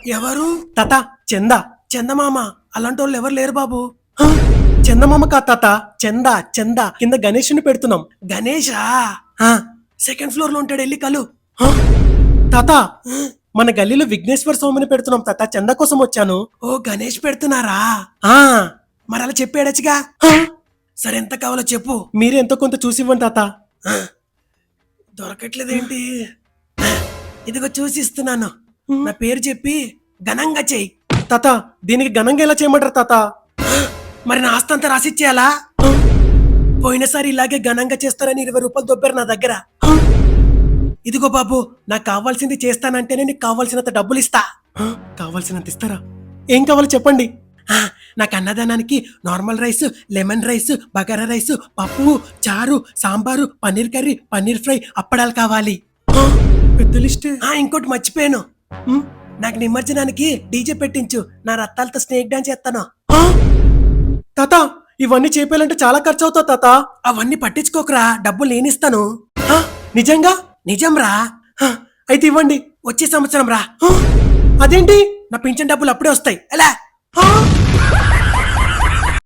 ఎవరు? తాత, చంద. చందమామ. అలాంటి వాళ్ళు ఎవరు లేరు బాబు. హ? చందమామ కా తాత, చంద చంద. కింద గణేషుని పెడుతున్నాం. గణేషా? సెకండ్ ఫ్లోర్ లో ఉంటాడు, వెళ్ళి కలు. హ? తాత, మన గల్లీలో విఘ్నేశ్వర స్వామిని పెడుతున్నాం తాత, చంద కోసం వచ్చాను. ఓ గణేష్ పెడుతున్నారా? మరి అలా చెప్పాడచ్చుగా. సరే, ఎంత కావాలో చెప్పు. మీరే ఎంతో కొంత చూసివ్వండి తాత. దొరకట్లేదేంటి? ఇదిగో చూసిస్తున్నాను. నా పేరు చెప్పి ఘనంగా చెయ్యి. తాత, దీనికి ఘనంగా ఎలా చేయమంటారు తాత? మరి నా ఆస్తంతా రాసిచ్చేయాలా? పోయినసారి ఇలాగే ఘనంగా చేస్తారని 20 రూపాయలు దొబ్బారు నా దగ్గర. ఇదిగో బాబు, నాకు కావాల్సింది చేస్తానంటేనే నీకు కావాల్సినంత డబ్బులు ఇస్తా. కావాల్సినంత ఇస్తారా? ఏం కావాలో చెప్పండి. నాకు అన్నదానానికి normal rice, lemon rice, bagara rice, పప్పు, చారు, సాంబారు, పన్నీర్ కర్రీ, పన్నీర్ ఫ్రై, అప్పడాలు కావాలి. పెద్ద లిస్ట్. ఇంకోటి మర్చిపోయాను. నాకు నిమజ్జనానికి డీజే పెట్టించు. నా రత్తాలతో స్నేక్ డాన్స్ చేస్తాను. తాత, ఇవన్నీ చేయాలంటే చాలా ఖర్చు అవుతావు తాత. అవన్నీ పట్టించుకోకరా, డబ్బులు నేనిస్తాను. నిజంగా? నిజం రా. అయితే ఇవ్వండి. వచ్చే సంవత్సరం రా. అదేంటి? నా పింఛన్ డబ్బులు అప్పుడే వస్తాయి. ఎలా?